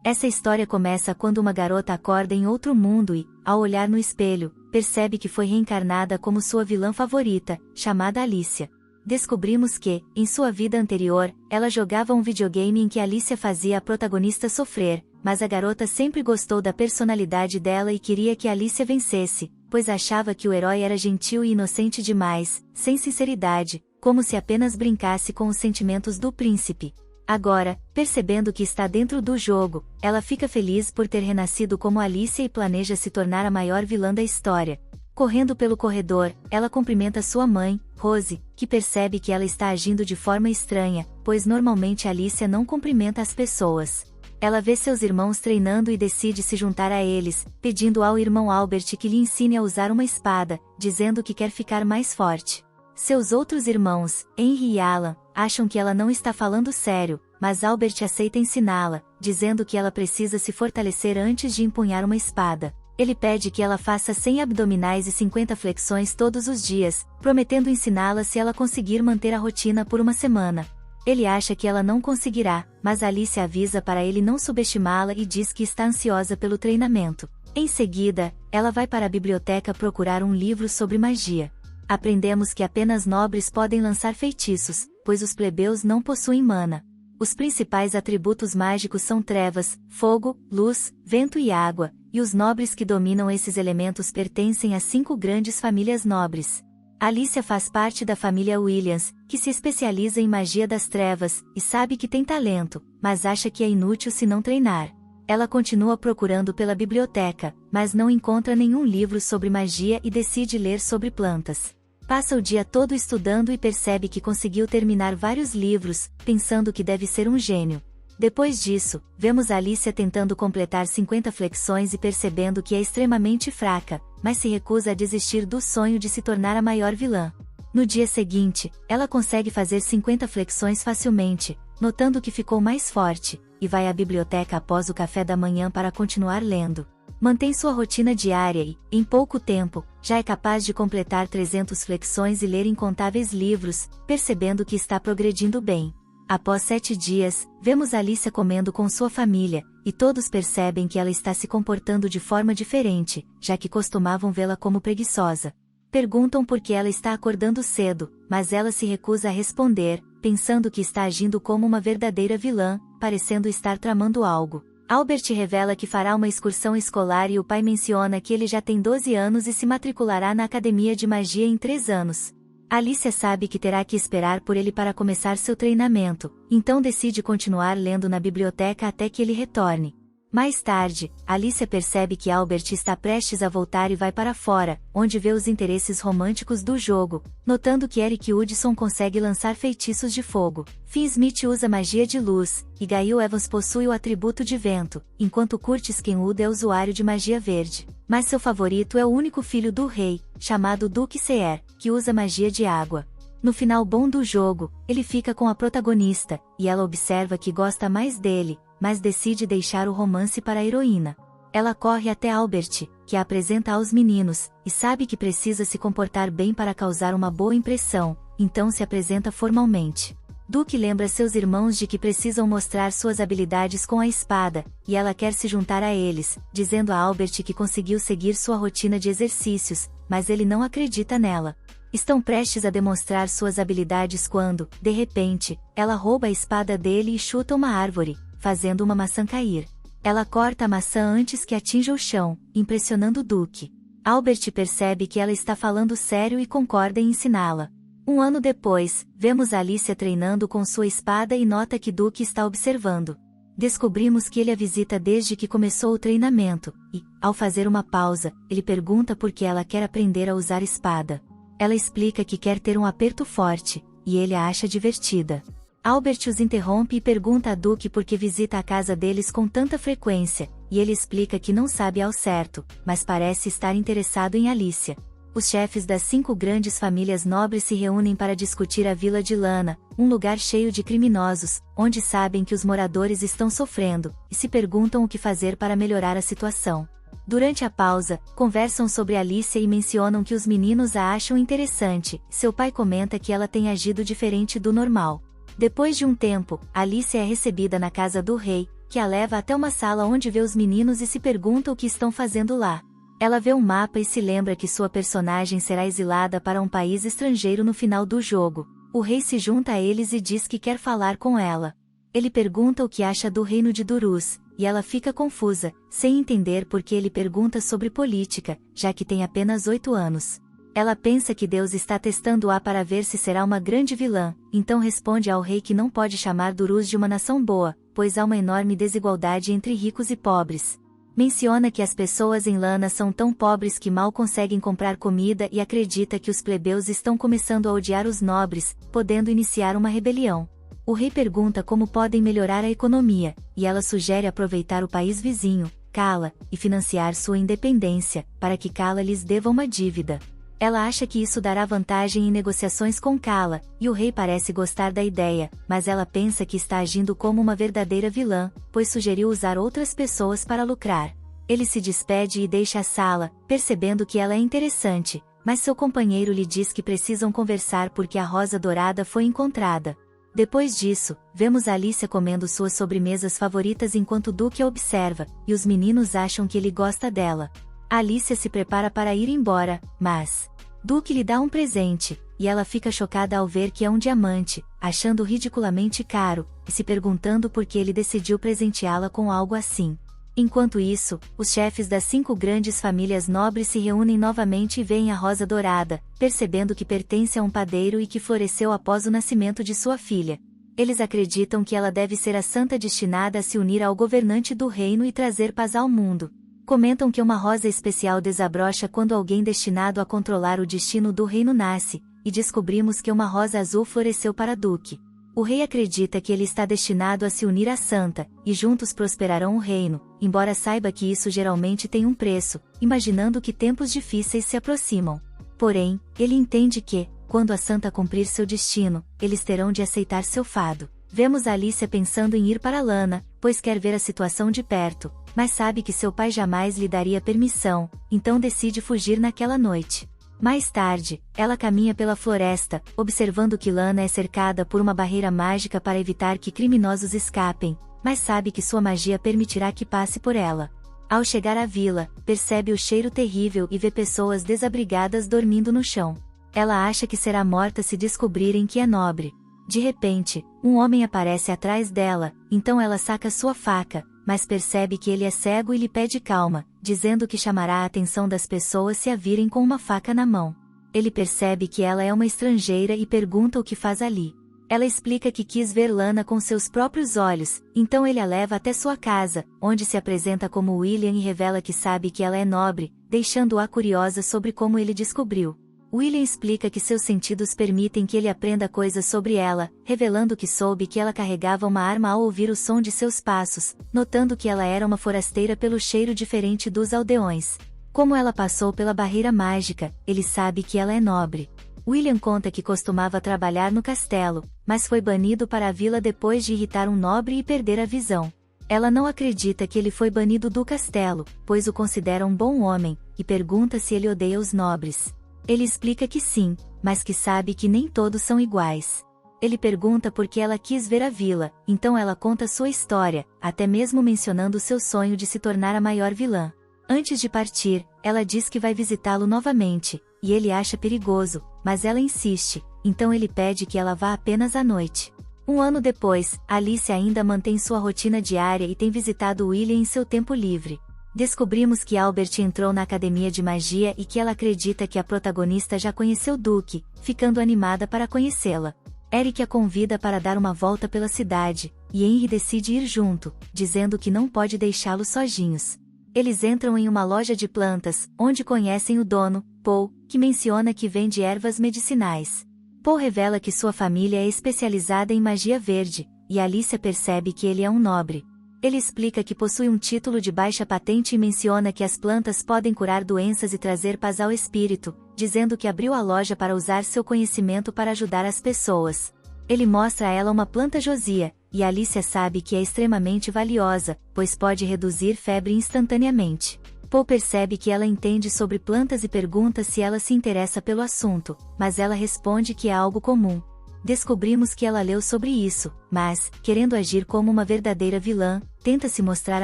Essa história começa quando uma garota acorda em outro mundo e, ao olhar no espelho, percebe que foi reencarnada como sua vilã favorita, chamada Alicia. Descobrimos que, em sua vida anterior, ela jogava um videogame em que Alicia fazia a protagonista sofrer, mas a garota sempre gostou da personalidade dela e queria que Alicia vencesse, pois achava que o herói era gentil e inocente demais, sem sinceridade, como se apenas brincasse com os sentimentos do príncipe. Agora, percebendo que está dentro do jogo, ela fica feliz por ter renascido como Alicia e planeja se tornar a maior vilã da história. Correndo pelo corredor, ela cumprimenta sua mãe, Rose, que percebe que ela está agindo de forma estranha, pois normalmente Alicia não cumprimenta as pessoas. Ela vê seus irmãos treinando e decide se juntar a eles, pedindo ao irmão Albert que lhe ensine a usar uma espada, dizendo que quer ficar mais forte. Seus outros irmãos, Henry e Alan, acham que ela não está falando sério, mas Albert aceita ensiná-la, dizendo que ela precisa se fortalecer antes de empunhar uma espada. Ele pede que ela faça 100 abdominais e 50 flexões todos os dias, prometendo ensiná-la se ela conseguir manter a rotina por uma semana. Ele acha que ela não conseguirá, mas Alicia avisa para ele não subestimá-la e diz que está ansiosa pelo treinamento. Em seguida, ela vai para a biblioteca procurar um livro sobre magia. Aprendemos que apenas nobres podem lançar feitiços, pois os plebeus não possuem mana. Os principais atributos mágicos são trevas, fogo, luz, vento e água, e os nobres que dominam esses elementos pertencem a 5 grandes famílias nobres. Alicia faz parte da família Williams, que se especializa em magia das trevas, e sabe que tem talento, mas acha que é inútil se não treinar. Ela continua procurando pela biblioteca, mas não encontra nenhum livro sobre magia e decide ler sobre plantas. Passa o dia todo estudando e percebe que conseguiu terminar vários livros, pensando que deve ser um gênio. Depois disso, vemos Alicia tentando completar 50 flexões e percebendo que é extremamente fraca, mas se recusa a desistir do sonho de se tornar a maior vilã. No dia seguinte, ela consegue fazer 50 flexões facilmente, notando que ficou mais forte, e vai à biblioteca após o café da manhã para continuar lendo. Mantém sua rotina diária e, em pouco tempo, já é capaz de completar 300 flexões e ler incontáveis livros, percebendo que está progredindo bem. Após 7 dias, vemos Alicia comendo com sua família, e todos percebem que ela está se comportando de forma diferente, já que costumavam vê-la como preguiçosa. Perguntam por que ela está acordando cedo, mas ela se recusa a responder, pensando que está agindo como uma verdadeira vilã, parecendo estar tramando algo. Albert revela que fará uma excursão escolar e o pai menciona que ele já tem 12 anos e se matriculará na academia de magia em 3 anos. Alicia sabe que terá que esperar por ele para começar seu treinamento, então decide continuar lendo na biblioteca até que ele retorne. Mais tarde, Alicia percebe que Albert está prestes a voltar e vai para fora, onde vê os interesses românticos do jogo, notando que Eric Hudson consegue lançar feitiços de fogo, Finn Smith usa magia de luz, e Gail Evans possui o atributo de vento, enquanto Curtis Kenwood é usuário de magia verde. Mas seu favorito é o único filho do rei, chamado Duke Seer, que usa magia de água. No final bom do jogo, ele fica com a protagonista, e ela observa que gosta mais dele, mas decide deixar o romance para a heroína. Ela corre até Albert, que a apresenta aos meninos, e sabe que precisa se comportar bem para causar uma boa impressão, então se apresenta formalmente. Duke lembra seus irmãos de que precisam mostrar suas habilidades com a espada, e ela quer se juntar a eles, dizendo a Albert que conseguiu seguir sua rotina de exercícios, mas ele não acredita nela. Estão prestes a demonstrar suas habilidades quando, de repente, ela rouba a espada dele e chuta uma árvore, fazendo uma maçã cair. Ela corta a maçã antes que atinja o chão, impressionando Duke. Albert percebe que ela está falando sério e concorda em ensiná-la. Um ano depois, vemos Alicia treinando com sua espada e nota que Duke está observando. Descobrimos que ele a visita desde que começou o treinamento, e, ao fazer uma pausa, ele pergunta por que ela quer aprender a usar espada. Ela explica que quer ter um aperto forte, e ele a acha divertida. Albert os interrompe e pergunta a Duke por que visita a casa deles com tanta frequência, e ele explica que não sabe ao certo, mas parece estar interessado em Alicia. Os chefes das 5 grandes famílias nobres se reúnem para discutir a Vila de Lana, um lugar cheio de criminosos, onde sabem que os moradores estão sofrendo, e se perguntam o que fazer para melhorar a situação. Durante a pausa, conversam sobre Alicia e mencionam que os meninos a acham interessante, seu pai comenta que ela tem agido diferente do normal. Depois de um tempo, Alicia é recebida na casa do rei, que a leva até uma sala onde vê os meninos e se pergunta o que estão fazendo lá. Ela vê um mapa e se lembra que sua personagem será exilada para um país estrangeiro no final do jogo. O rei se junta a eles e diz que quer falar com ela. Ele pergunta o que acha do reino de Duruz, e ela fica confusa, sem entender por que ele pergunta sobre política, já que tem apenas 8 anos. Ela pensa que Deus está testando-a para ver se será uma grande vilã, então responde ao rei que não pode chamar Duruz de uma nação boa, pois há uma enorme desigualdade entre ricos e pobres. Menciona que as pessoas em Lana são tão pobres que mal conseguem comprar comida e acredita que os plebeus estão começando a odiar os nobres, podendo iniciar uma rebelião. O rei pergunta como podem melhorar a economia, e ela sugere aproveitar o país vizinho, Kala, e financiar sua independência, para que Kala lhes deva uma dívida. Ela acha que isso dará vantagem em negociações com Kala, e o rei parece gostar da ideia, mas ela pensa que está agindo como uma verdadeira vilã, pois sugeriu usar outras pessoas para lucrar. Ele se despede e deixa a sala, percebendo que ela é interessante, mas seu companheiro lhe diz que precisam conversar porque a rosa dourada foi encontrada. Depois disso, vemos Alicia comendo suas sobremesas favoritas enquanto Duke a observa, e os meninos acham que ele gosta dela. Alicia se prepara para ir embora, mas Duke lhe dá um presente, e ela fica chocada ao ver que é um diamante, achando ridiculamente caro, e se perguntando por que ele decidiu presenteá-la com algo assim. Enquanto isso, os chefes das 5 grandes famílias nobres se reúnem novamente e veem a rosa dourada, percebendo que pertence a um padeiro e que floresceu após o nascimento de sua filha. Eles acreditam que ela deve ser a santa destinada a se unir ao governante do reino e trazer paz ao mundo. Comentam que uma rosa especial desabrocha quando alguém destinado a controlar o destino do reino nasce, e descobrimos que uma rosa azul floresceu para Duke. O rei acredita que ele está destinado a se unir à santa, e juntos prosperarão o reino, embora saiba que isso geralmente tem um preço, imaginando que tempos difíceis se aproximam. Porém, ele entende que, quando a santa cumprir seu destino, eles terão de aceitar seu fado. Vemos Alicia pensando em ir para Lana, pois quer ver a situação de perto, mas sabe que seu pai jamais lhe daria permissão, então decide fugir naquela noite. Mais tarde, ela caminha pela floresta, observando que Lana é cercada por uma barreira mágica para evitar que criminosos escapem, mas sabe que sua magia permitirá que passe por ela. Ao chegar à vila, percebe o cheiro terrível e vê pessoas desabrigadas dormindo no chão. Ela acha que será morta se descobrirem que é nobre. De repente, um homem aparece atrás dela, então ela saca sua faca, mas percebe que ele é cego e lhe pede calma, dizendo que chamará a atenção das pessoas se a virem com uma faca na mão. Ele percebe que ela é uma estrangeira e pergunta o que faz ali. Ela explica que quis ver Lana com seus próprios olhos, então ele a leva até sua casa, onde se apresenta como William e revela que sabe que ela é nobre, deixando-a curiosa sobre como ele descobriu. William explica que seus sentidos permitem que ele aprenda coisas sobre ela, revelando que soube que ela carregava uma arma ao ouvir o som de seus passos, notando que ela era uma forasteira pelo cheiro diferente dos aldeões. Como ela passou pela barreira mágica, ele sabe que ela é nobre. William conta que costumava trabalhar no castelo, mas foi banido para a vila depois de irritar um nobre e perder a visão. Ela não acredita que ele foi banido do castelo, pois o considera um bom homem, e pergunta se ele odeia os nobres. Ele explica que sim, mas que sabe que nem todos são iguais. Ele pergunta por que ela quis ver a vila, então ela conta sua história, até mesmo mencionando seu sonho de se tornar a maior vilã. Antes de partir, ela diz que vai visitá-lo novamente, e ele acha perigoso, mas ela insiste, então ele pede que ela vá apenas à noite. Um ano depois, Alicia ainda mantém sua rotina diária e tem visitado William em seu tempo livre. Descobrimos que Albert entrou na academia de magia e que ela acredita que a protagonista já conheceu Duke, ficando animada para conhecê-la. Eric a convida para dar uma volta pela cidade, e Henry decide ir junto, dizendo que não pode deixá-los sozinhos. Eles entram em uma loja de plantas, onde conhecem o dono, Paul, que menciona que vende ervas medicinais. Paul revela que sua família é especializada em magia verde, e Alicia percebe que ele é um nobre. Ele explica que possui um título de baixa patente e menciona que as plantas podem curar doenças e trazer paz ao espírito, dizendo que abriu a loja para usar seu conhecimento para ajudar as pessoas. Ele mostra a ela uma planta Josia, e Alicia sabe que é extremamente valiosa, pois pode reduzir febre instantaneamente. Paul percebe que ela entende sobre plantas e pergunta se ela se interessa pelo assunto, mas ela responde que é algo comum. Descobrimos que ela leu sobre isso, mas, querendo agir como uma verdadeira vilã, tenta se mostrar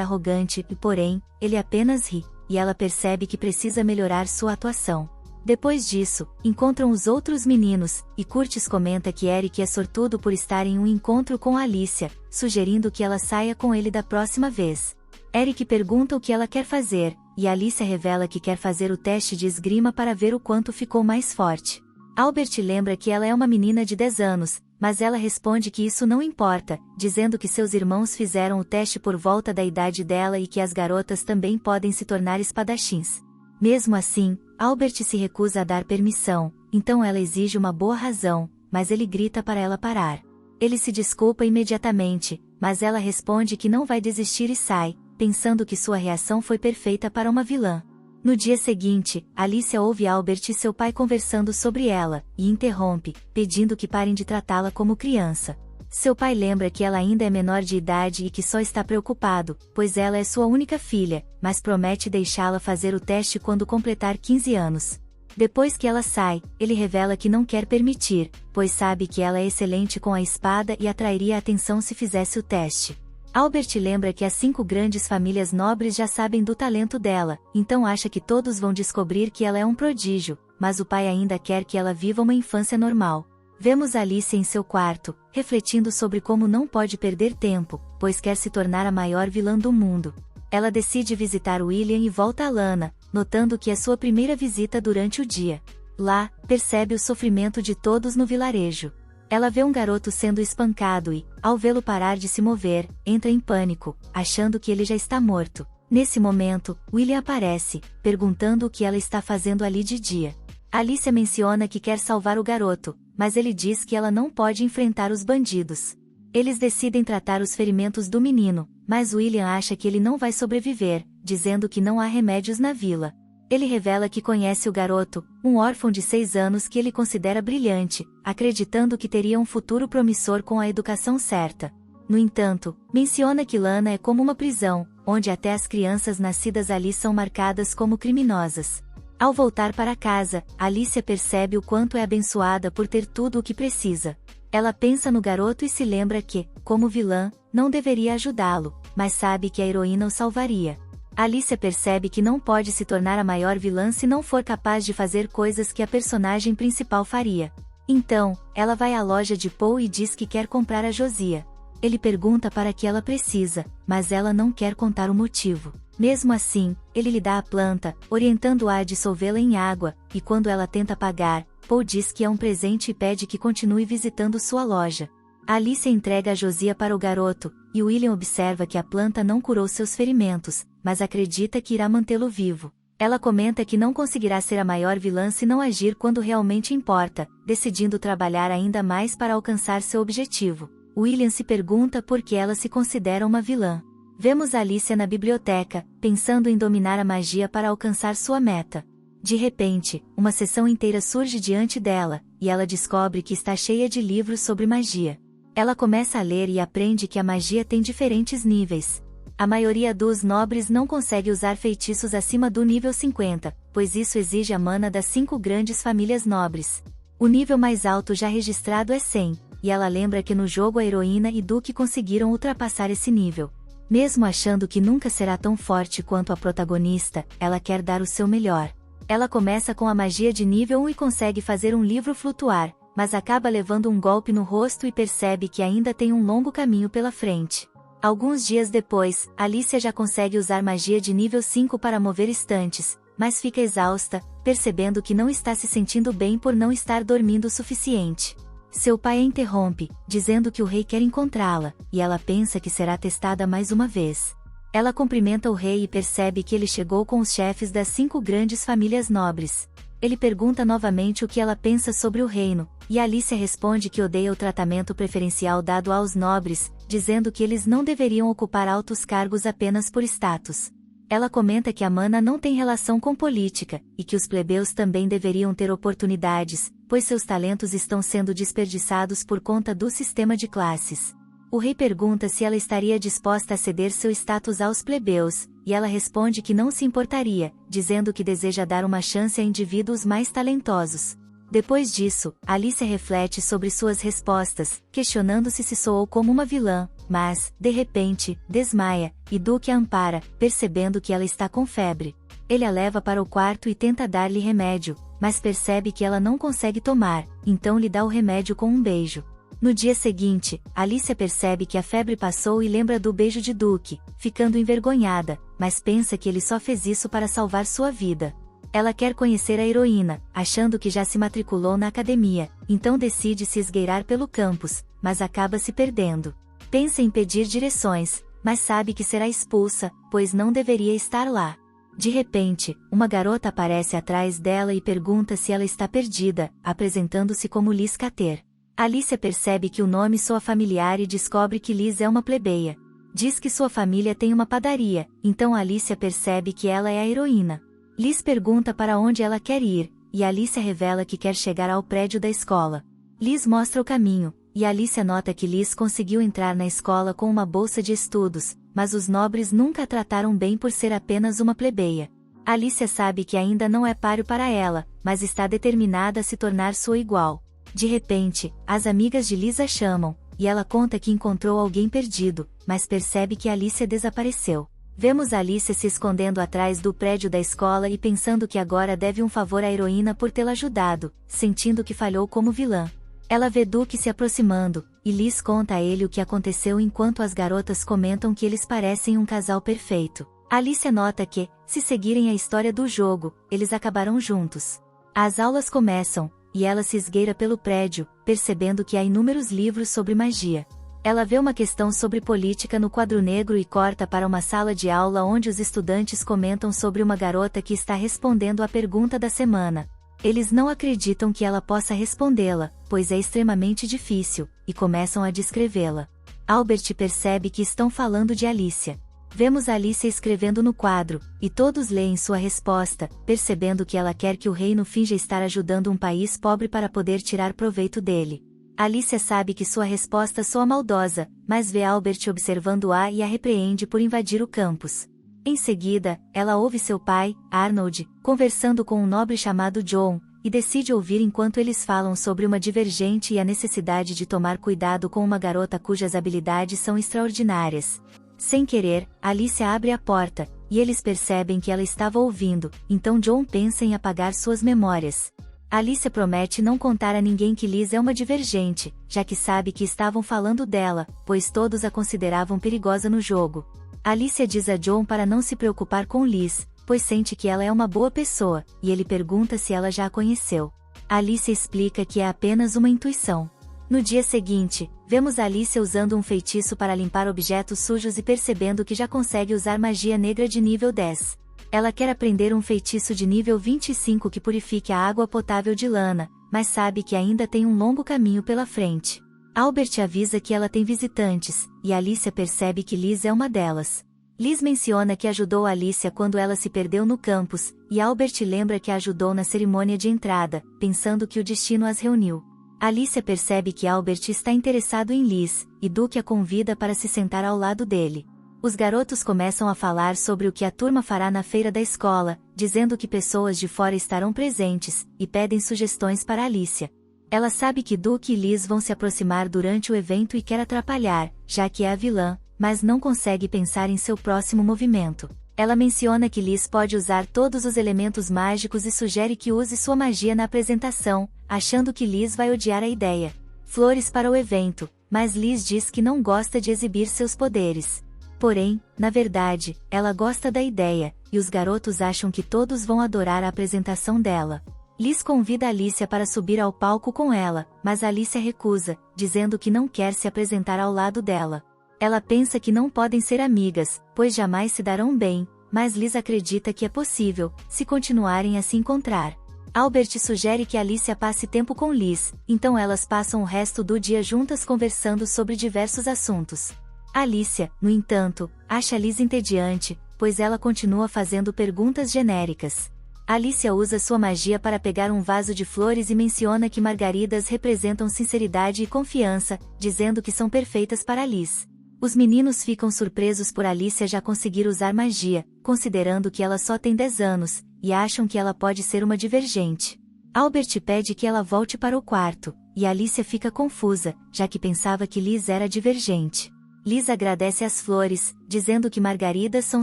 arrogante e, porém, ele apenas ri, e ela percebe que precisa melhorar sua atuação. Depois disso, encontram os outros meninos, e Curtis comenta que Eric é sortudo por estar em um encontro com Alicia, sugerindo que ela saia com ele da próxima vez. Eric pergunta o que ela quer fazer, e Alicia revela que quer fazer o teste de esgrima para ver o quanto ficou mais forte. Albert lembra que ela é uma menina de 10 anos, mas ela responde que isso não importa, dizendo que seus irmãos fizeram o teste por volta da idade dela e que as garotas também podem se tornar espadachins. Mesmo assim, Albert se recusa a dar permissão, então ela exige uma boa razão, mas ele grita para ela parar. Ele se desculpa imediatamente, mas ela responde que não vai desistir e sai, pensando que sua reação foi perfeita para uma vilã. No dia seguinte, Alicia ouve Albert e seu pai conversando sobre ela, e interrompe, pedindo que parem de tratá-la como criança. Seu pai lembra que ela ainda é menor de idade e que só está preocupado, pois ela é sua única filha, mas promete deixá-la fazer o teste quando completar 15 anos. Depois que ela sai, ele revela que não quer permitir, pois sabe que ela é excelente com a espada e atrairia a atenção se fizesse o teste. Albert lembra que as 5 grandes famílias nobres já sabem do talento dela, então acha que todos vão descobrir que ela é um prodígio, mas o pai ainda quer que ela viva uma infância normal. Vemos Alice em seu quarto, refletindo sobre como não pode perder tempo, pois quer se tornar a maior vilã do mundo. Ela decide visitar William e volta a Lana, notando que é sua primeira visita durante o dia. Lá, percebe o sofrimento de todos no vilarejo. Ela vê um garoto sendo espancado e, ao vê-lo parar de se mover, entra em pânico, achando que ele já está morto. Nesse momento, William aparece, perguntando o que ela está fazendo ali de dia. Alicia menciona que quer salvar o garoto, mas ele diz que ela não pode enfrentar os bandidos. Eles decidem tratar os ferimentos do menino, mas William acha que ele não vai sobreviver, dizendo que não há remédios na vila. Ele revela que conhece o garoto, um órfão de 6 anos que ele considera brilhante, acreditando que teria um futuro promissor com a educação certa. No entanto, menciona que Lana é como uma prisão, onde até as crianças nascidas ali são marcadas como criminosas. Ao voltar para casa, Alicia percebe o quanto é abençoada por ter tudo o que precisa. Ela pensa no garoto e se lembra que, como vilã, não deveria ajudá-lo, mas sabe que a heroína o salvaria. Alicia percebe que não pode se tornar a maior vilã se não for capaz de fazer coisas que a personagem principal faria. Então, ela vai à loja de Paul e diz que quer comprar a Josia. Ele pergunta para que ela precisa, mas ela não quer contar o motivo. Mesmo assim, ele lhe dá a planta, orientando-a a dissolvê-la em água, e quando ela tenta pagar, Paul diz que é um presente e pede que continue visitando sua loja. Alicia entrega a Josia para o garoto, e William observa que a planta não curou seus ferimentos, mas acredita que irá mantê-lo vivo. Ela comenta que não conseguirá ser a maior vilã se não agir quando realmente importa, decidindo trabalhar ainda mais para alcançar seu objetivo. William se pergunta por que ela se considera uma vilã. Vemos Alicia na biblioteca, pensando em dominar a magia para alcançar sua meta. De repente, uma seção inteira surge diante dela, e ela descobre que está cheia de livros sobre magia. Ela começa a ler e aprende que a magia tem diferentes níveis. A maioria dos nobres não consegue usar feitiços acima do nível 50, pois isso exige a mana das 5 grandes famílias nobres. O nível mais alto já registrado é 100, e ela lembra que no jogo a heroína e Duke conseguiram ultrapassar esse nível. Mesmo achando que nunca será tão forte quanto a protagonista, ela quer dar o seu melhor. Ela começa com a magia de nível 1 e consegue fazer um livro flutuar, mas acaba levando um golpe no rosto e percebe que ainda tem um longo caminho pela frente. Alguns dias depois, Alicia já consegue usar magia de nível 5 para mover estantes, mas fica exausta, percebendo que não está se sentindo bem por não estar dormindo o suficiente. Seu pai a interrompe, dizendo que o rei quer encontrá-la, e ela pensa que será testada mais uma vez. Ela cumprimenta o rei e percebe que ele chegou com os chefes das 5 grandes famílias nobres. Ele pergunta novamente o que ela pensa sobre o reino, e Alicia responde que odeia o tratamento preferencial dado aos nobres, dizendo que eles não deveriam ocupar altos cargos apenas por status. Ela comenta que a mana não tem relação com política, e que os plebeus também deveriam ter oportunidades, pois seus talentos estão sendo desperdiçados por conta do sistema de classes. O rei pergunta se ela estaria disposta a ceder seu status aos plebeus, e ela responde que não se importaria, dizendo que deseja dar uma chance a indivíduos mais talentosos. Depois disso, Alicia reflete sobre suas respostas, questionando-se se soou como uma vilã, mas, de repente, desmaia, e Duke a ampara, percebendo que ela está com febre. Ele a leva para o quarto e tenta dar-lhe remédio, mas percebe que ela não consegue tomar, então lhe dá o remédio com um beijo. No dia seguinte, Alicia percebe que a febre passou e lembra do beijo de Duke, ficando envergonhada, mas pensa que ele só fez isso para salvar sua vida. Ela quer conhecer a heroína, achando que já se matriculou na academia, então decide se esgueirar pelo campus, mas acaba se perdendo. Pensa em pedir direções, mas sabe que será expulsa, pois não deveria estar lá. De repente, uma garota aparece atrás dela e pergunta se ela está perdida, apresentando-se como Liz Cater. Alicia percebe que o nome soa familiar e descobre que Liz é uma plebeia. Diz que sua família tem uma padaria, então Alicia percebe que ela é a heroína. Liz pergunta para onde ela quer ir, e Alicia revela que quer chegar ao prédio da escola. Liz mostra o caminho, e Alicia nota que Liz conseguiu entrar na escola com uma bolsa de estudos, mas os nobres nunca a trataram bem por ser apenas uma plebeia. Alicia sabe que ainda não é páreo para ela, mas está determinada a se tornar sua igual. De repente, as amigas de Liz a chamam, e ela conta que encontrou alguém perdido, mas percebe que Alicia desapareceu. Vemos Alicia se escondendo atrás do prédio da escola e pensando que agora deve um favor à heroína por tê-la ajudado, sentindo que falhou como vilã. Ela vê Duke se aproximando, e Liz conta a ele o que aconteceu enquanto as garotas comentam que eles parecem um casal perfeito. Alicia nota que, se seguirem a história do jogo, eles acabarão juntos. As aulas começam, e ela se esgueira pelo prédio, percebendo que há inúmeros livros sobre magia. Ela vê uma questão sobre política no quadro negro e corta para uma sala de aula onde os estudantes comentam sobre uma garota que está respondendo à pergunta da semana. Eles não acreditam que ela possa respondê-la, pois é extremamente difícil, e começam a descrevê-la. Albert percebe que estão falando de Alicia. Vemos Alicia escrevendo no quadro, e todos leem sua resposta, percebendo que ela quer que o reino finja estar ajudando um país pobre para poder tirar proveito dele. Alicia sabe que sua resposta soa maldosa, mas vê Albert observando-a e a repreende por invadir o campus. Em seguida, ela ouve seu pai, Arnold, conversando com um nobre chamado John, e decide ouvir enquanto eles falam sobre uma divergente e a necessidade de tomar cuidado com uma garota cujas habilidades são extraordinárias. Sem querer, Alicia abre a porta, e eles percebem que ela estava ouvindo, então John pensa em apagar suas memórias. Alicia promete não contar a ninguém que Liz é uma divergente, já que sabe que estavam falando dela, pois todos a consideravam perigosa no jogo. Alicia diz a John para não se preocupar com Liz, pois sente que ela é uma boa pessoa, e ele pergunta se ela já a conheceu. Alicia explica que é apenas uma intuição. No dia seguinte, vemos Alicia usando um feitiço para limpar objetos sujos e percebendo que já consegue usar magia negra de nível 10. Ela quer aprender um feitiço de nível 25 que purifique a água potável de Lana, mas sabe que ainda tem um longo caminho pela frente. Albert avisa que ela tem visitantes, e Alicia percebe que Liz é uma delas. Liz menciona que ajudou Alicia quando ela se perdeu no campus, e Albert lembra que a ajudou na cerimônia de entrada, pensando que o destino as reuniu. Alicia percebe que Albert está interessado em Liz, e Duke a convida para se sentar ao lado dele. Os garotos começam a falar sobre o que a turma fará na feira da escola, dizendo que pessoas de fora estarão presentes, e pedem sugestões para Alicia. Ela sabe que Duke e Liz vão se aproximar durante o evento e quer atrapalhar, já que é a vilã, mas não consegue pensar em seu próximo movimento. Ela menciona que Liz pode usar todos os elementos mágicos e sugere que use sua magia na apresentação, achando que Liz vai odiar a ideia. Flores para o evento, mas Liz diz que não gosta de exibir seus poderes. Porém, na verdade, ela gosta da ideia, e os garotos acham que todos vão adorar a apresentação dela. Liz convida Alicia para subir ao palco com ela, mas Alicia recusa, dizendo que não quer se apresentar ao lado dela. Ela pensa que não podem ser amigas, pois jamais se darão bem, mas Liz acredita que é possível, se continuarem a se encontrar. Albert sugere que Alicia passe tempo com Liz, então elas passam o resto do dia juntas conversando sobre diversos assuntos. Alicia, no entanto, acha Liz entediante, pois ela continua fazendo perguntas genéricas. Alicia usa sua magia para pegar um vaso de flores e menciona que margaridas representam sinceridade e confiança, dizendo que são perfeitas para Liz. Os meninos ficam surpresos por Alicia já conseguir usar magia, considerando que ela só tem 10 anos, e acham que ela pode ser uma divergente. Albert pede que ela volte para o quarto, e Alicia fica confusa, já que pensava que Liz era divergente. Liz agradece as flores, dizendo que margaridas são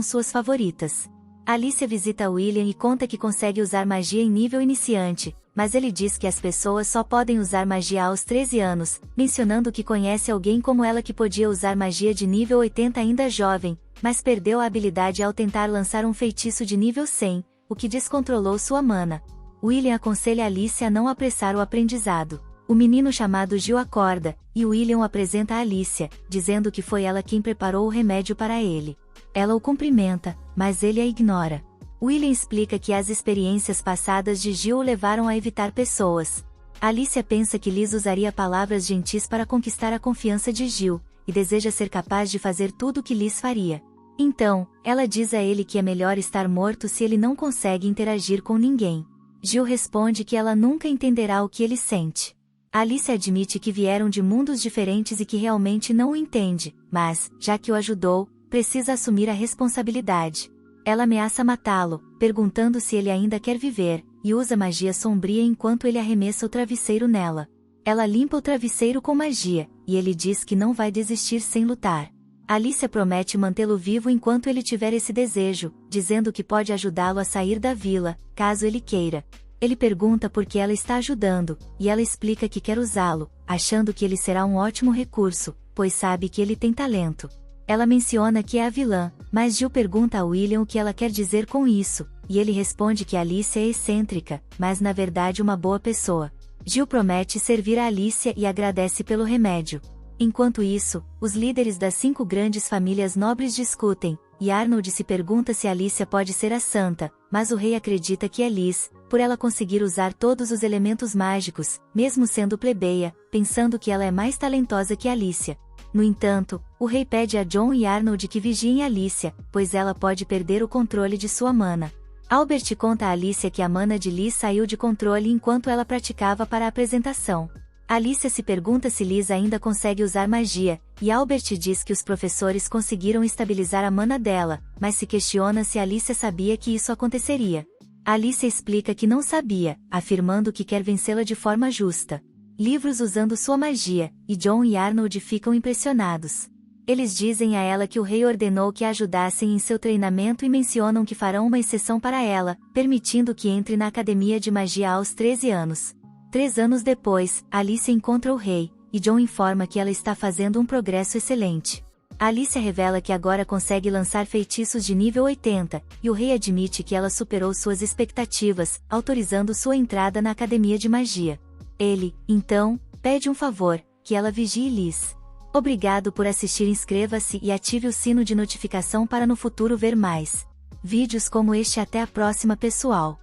suas favoritas. Alicia visita William e conta que consegue usar magia em nível iniciante, mas ele diz que as pessoas só podem usar magia aos 13 anos, mencionando que conhece alguém como ela que podia usar magia de nível 80 ainda jovem, mas perdeu a habilidade ao tentar lançar um feitiço de nível 100, o que descontrolou sua mana. William aconselha Alicia a não apressar o aprendizado. O menino chamado Gil acorda, e William o apresenta a Alicia, dizendo que foi ela quem preparou o remédio para ele. Ela o cumprimenta, mas ele a ignora. William explica que as experiências passadas de Gil o levaram a evitar pessoas. Alicia pensa que Liz usaria palavras gentis para conquistar a confiança de Gil, e deseja ser capaz de fazer tudo o que Liz faria. Então, ela diz a ele que é melhor estar morto se ele não consegue interagir com ninguém. Gil responde que ela nunca entenderá o que ele sente. Alicia admite que vieram de mundos diferentes e que realmente não o entende, mas, já que o ajudou, precisa assumir a responsabilidade. Ela ameaça matá-lo, perguntando se ele ainda quer viver, e usa magia sombria enquanto ele arremessa o travesseiro nela. Ela limpa o travesseiro com magia, e ele diz que não vai desistir sem lutar. Alicia promete mantê-lo vivo enquanto ele tiver esse desejo, dizendo que pode ajudá-lo a sair da vila, caso ele queira. Ele pergunta por que ela está ajudando, e ela explica que quer usá-lo, achando que ele será um ótimo recurso, pois sabe que ele tem talento. Ela menciona que é a vilã, mas Gil pergunta a William o que ela quer dizer com isso, e ele responde que Alicia é excêntrica, mas na verdade uma boa pessoa. Gil promete servir a Alicia e agradece pelo remédio. Enquanto isso, os líderes das 5 grandes famílias nobres discutem, e Arnold se pergunta se Alicia pode ser a santa, mas o rei acredita que é Liz, por ela conseguir usar todos os elementos mágicos, mesmo sendo plebeia, pensando que ela é mais talentosa que Alicia. No entanto, o rei pede a John e Arnold que vigiem Alicia, pois ela pode perder o controle de sua mana. Albert conta a Alicia que a mana de Liz saiu de controle enquanto ela praticava para a apresentação. Alicia se pergunta se Liz ainda consegue usar magia, e Albert diz que os professores conseguiram estabilizar a mana dela, mas se questiona se Alicia sabia que isso aconteceria. Alicia explica que não sabia, afirmando que quer vencê-la de forma justa. Livros usando sua magia, e John e Arnold ficam impressionados. Eles dizem a ela que o rei ordenou que a ajudassem em seu treinamento e mencionam que farão uma exceção para ela, permitindo que entre na academia de magia aos 13 anos. 3 anos depois, Alicia encontra o rei, e John informa que ela está fazendo um progresso excelente. Alicia revela que agora consegue lançar feitiços de nível 80, e o rei admite que ela superou suas expectativas, autorizando sua entrada na academia de magia. Ele, então, pede um favor, que ela vigie Liz. Obrigado por assistir, inscreva-se e ative o sino de notificação para no futuro ver mais vídeos como este. Até a próxima, pessoal.